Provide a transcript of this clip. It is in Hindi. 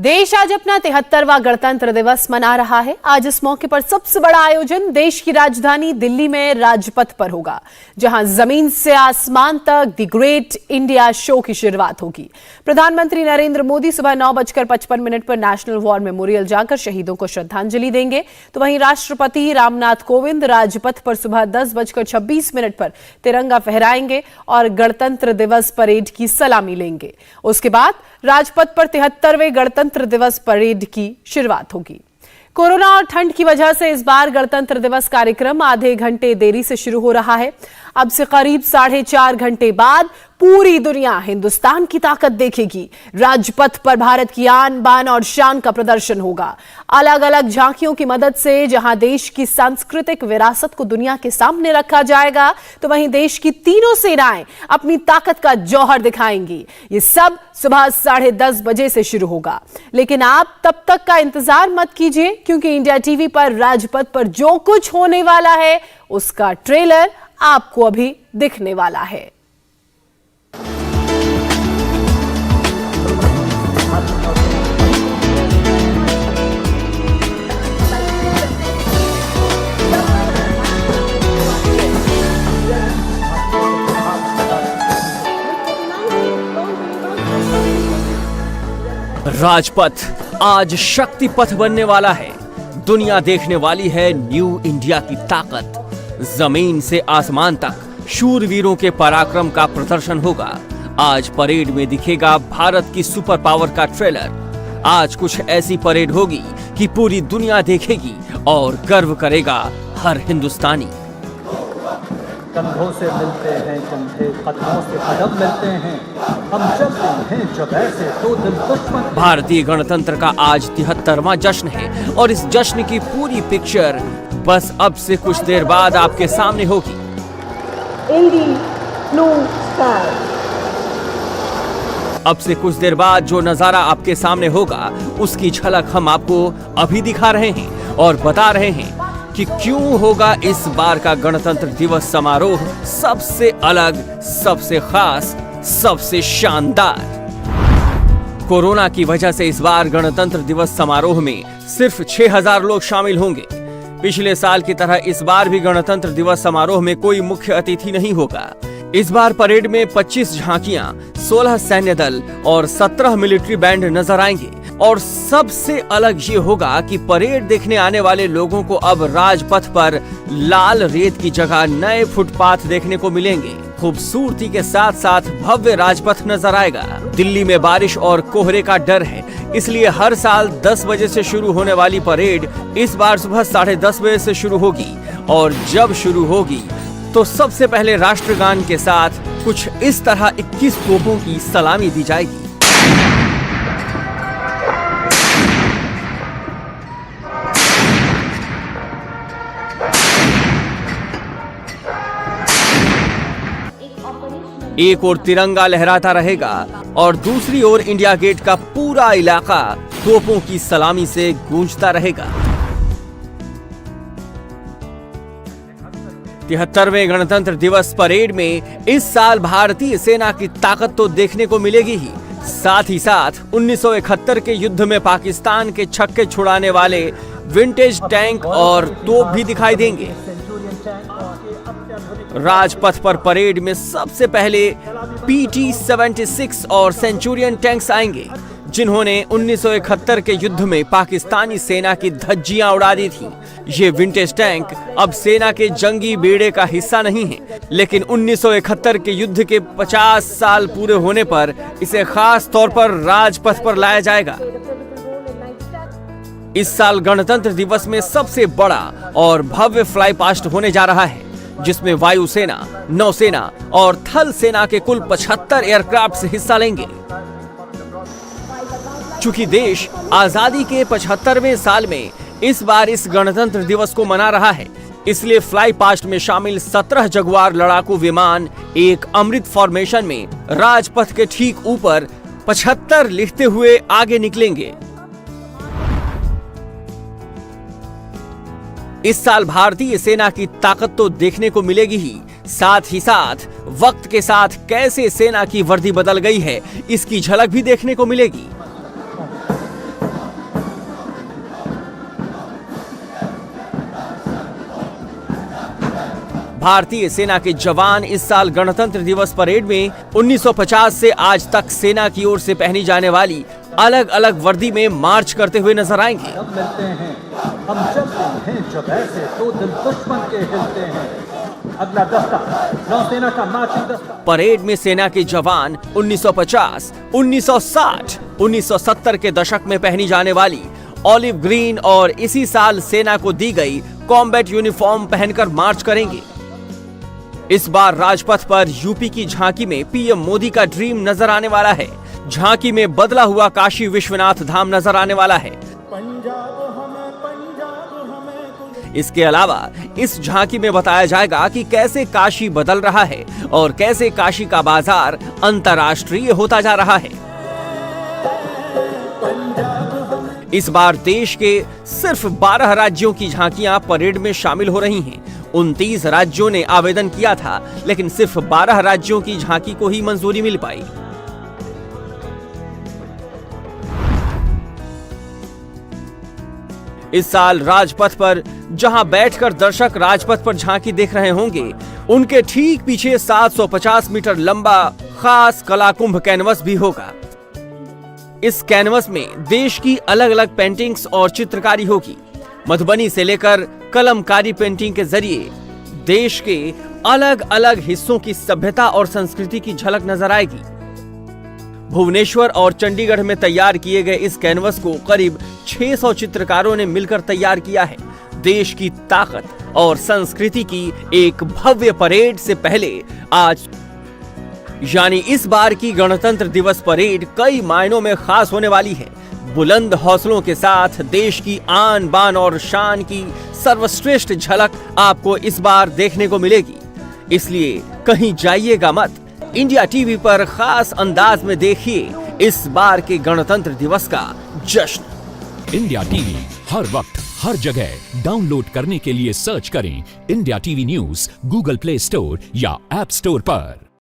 देश आज अपना 73वां गणतंत्र दिवस मना रहा है। आज इस मौके पर सबसे बड़ा आयोजन देश की राजधानी दिल्ली में राजपथ पर होगा, जहां जमीन से आसमान तक द ग्रेट इंडिया शो की शुरुआत होगी। प्रधानमंत्री नरेंद्र मोदी सुबह 9:55 पर नेशनल वॉर मेमोरियल जाकर शहीदों को श्रद्धांजलि देंगे, तो वहीं राष्ट्रपति रामनाथ कोविंद राजपथ पर सुबह 10:26 पर तिरंगा फहराएंगे और गणतंत्र दिवस परेड की सलामी लेंगे। उसके बाद राजपथ पर 73वें गणतंत्र दिवस परेड की शुरुआत होगी। कोरोना और ठंड की वजह से इस बार गणतंत्र दिवस कार्यक्रम आधे घंटे देरी से शुरू हो रहा है। अब से करीब 4.5 घंटे बाद पूरी दुनिया हिंदुस्तान की ताकत देखेगी। राजपथ पर भारत की आन बान और शान का प्रदर्शन होगा। अलग अलग झांकियों की मदद से जहां देश की सांस्कृतिक विरासत को दुनिया के सामने रखा जाएगा, तो वहीं देश की तीनों सेनाएं अपनी ताकत का जौहर दिखाएंगी। ये सब सुबह 10:30 बजे से शुरू होगा, लेकिन आप तब तक का इंतजार मत कीजिए, क्योंकि इंडिया टीवी पर राजपथ पर जो कुछ होने वाला है उसका ट्रेलर आपको अभी दिखने वाला है। राजपथ आज शक्ति पथ बनने वाला है। दुनिया देखने वाली है न्यू इंडिया की ताकत। जमीन से आसमान तक शूरवीरों के पराक्रम का प्रदर्शन होगा। आज परेड में दिखेगा भारत की सुपर पावर का ट्रेलर। आज कुछ ऐसी परेड होगी कि पूरी दुनिया देखेगी और गर्व करेगा हर हिंदुस्तानी। कंधों से मिलते हैं कंधे, कदमों से कदम मिलते हैं, हम चलते हैं जब ऐसे तो दिल दुश्मन। भारतीय गणतंत्र का आज 73वां जश्न है और इस जश्न की पूरी पिक्चर बस अब से कुछ देर बाद आपके सामने होगी। अब से कुछ देर बाद जो नजारा आपके सामने होगा उसकी झलक हम आपको अभी दिखा रहे हैं और बता रहे हैं कि क्यों होगा इस बार का गणतंत्र दिवस समारोह सबसे अलग, सबसे खास, सबसे शानदार। कोरोना की वजह से इस बार गणतंत्र दिवस समारोह में सिर्फ 6000 लोग शामिल होंगे। पिछले साल की तरह इस बार भी गणतंत्र दिवस समारोह में कोई मुख्य अतिथि नहीं होगा। इस बार परेड में 25 झांकियां, 16 सैन्य दल और 17 मिलिट्री बैंड नजर आएंगे। और सबसे अलग ये होगा कि परेड देखने आने वाले लोगों को अब राजपथ पर लाल रेत की जगह नए फुटपाथ देखने को मिलेंगे। खूबसूरती के साथ साथ भव्य राजपथ नजर आएगा। दिल्ली में बारिश और कोहरे का डर है, इसलिए हर साल 10 बजे से शुरू होने वाली परेड इस बार सुबह 10:30 बजे से शुरू होगी। और जब शुरू होगी तो सबसे पहले राष्ट्रगान के साथ कुछ इस तरह 21 तोपों की सलामी दी जाएगी। एक ओर तिरंगा लहराता रहेगा और दूसरी ओर इंडिया गेट का पूरा इलाका तोपों की सलामी से गूंजता रहेगा। 73वें गणतंत्र दिवस परेड में इस साल भारतीय सेना की ताकत तो देखने को मिलेगी ही, साथ ही साथ 1971 के युद्ध में पाकिस्तान के छक्के छुड़ाने वाले विंटेज टैंक और तोप भी दिखाई देंगे। राजपथ पर परेड में सबसे पहले PT-76 और सेंचुरियन टैंक्स आएंगे, जिन्होंने 1971 के युद्ध में पाकिस्तानी सेना की धज्जियां उड़ा दी थी। ये विंटेज टैंक अब सेना के जंगी बेड़े का हिस्सा नहीं है, लेकिन 1971 के युद्ध के 50 साल पूरे होने पर इसे खास तौर पर राजपथ पर लाया जाएगा। इस साल गणतंत्र दिवस में सबसे बड़ा और भव्य फ्लाई पास्ट होने जा रहा है, जिसमें वायुसेना, नौसेना और थल सेना के कुल 75 एयरक्राफ्ट हिस्सा लेंगे। चूंकि देश आजादी के 75वें साल में इस बार इस गणतंत्र दिवस को मना रहा है, इसलिए फ्लाई पास्ट में शामिल 17 जगुआर लड़ाकू विमान एक अमृत फॉर्मेशन में राजपथ के ठीक ऊपर 75 लिखते हुए आगे निकलेंगे। इस साल भारतीय सेना की ताकत तो देखने को मिलेगी ही, साथ ही साथ वक्त के साथ कैसे सेना की वर्दी बदल गई है इसकी झलक भी देखने को मिलेगी। भारतीय सेना के जवान इस साल गणतंत्र दिवस परेड में 1950 से आज तक सेना की ओर से पहनी जाने वाली अलग अलग वर्दी में मार्च करते हुए नजर आएंगे। जब मिलते हैं हम चलते हैं जब ऐसे तो दिल दुश्मन के हिलते हैं। अगला दस्ता नौसेना का मार्चिंग दस्ता। परेड में सेना के जवान 1950, 1960, 1970 के दशक में पहनी जाने वाली ऑलिव ग्रीन और इसी साल सेना को दी गई कॉम्बैट यूनिफॉर्म पहनकर मार्च करेंगे। इस बार राजपथ पर यूपी की झांकी में पीएम मोदी का ड्रीम नजर आने वाला है। झांकी में बदला हुआ काशी विश्वनाथ धाम नजर आने वाला है। इसके अलावा इस झांकी में बताया जाएगा कि कैसे काशी बदल रहा है और कैसे काशी का बाजार अंतर्राष्ट्रीय होता जा रहा है। इस बार देश के सिर्फ 12 राज्यों की झांकियां परेड में शामिल हो रही हैं। 29 राज्यों ने आवेदन किया था, लेकिन सिर्फ 12 राज्यों की झांकी को ही मंजूरी मिल पाई। इस साल राजपथ पर जहां बैठकर दर्शक राजपथ पर झांकी देख रहे होंगे, उनके ठीक पीछे 750 मीटर लंबा खास कलाकुंभ कैनवस भी होगा। इस कैनवस में देश की अलग अलग पेंटिंग्स और चित्रकारी होगी। मधुबनी से लेकर कलमकारी पेंटिंग के जरिए देश के अलग अलग हिस्सों की सभ्यता और संस्कृति की झलक नजर आएगी। भुवनेश्वर और चंडीगढ़ में तैयार किए गए इस कैनवस को करीब 600 चित्रकारों ने मिलकर तैयार किया है। देश की ताकत और संस्कृति की एक भव्य परेड से पहले आज यानी इस बार की गणतंत्र दिवस परेड कई मायनों में खास होने वाली है। बुलंद हौसलों के साथ देश की आन बान और शान की सर्वश्रेष्ठ झलक आपको इस बार देखने को मिलेगी। इसलिए कहीं जाइएगा मत, इंडिया टीवी पर खास अंदाज में देखिए इस बार के गणतंत्र दिवस का जश्न। इंडिया टीवी हर वक्त हर जगह डाउनलोड करने के लिए सर्च करें India TV news Google play store या ऐप स्टोर पर।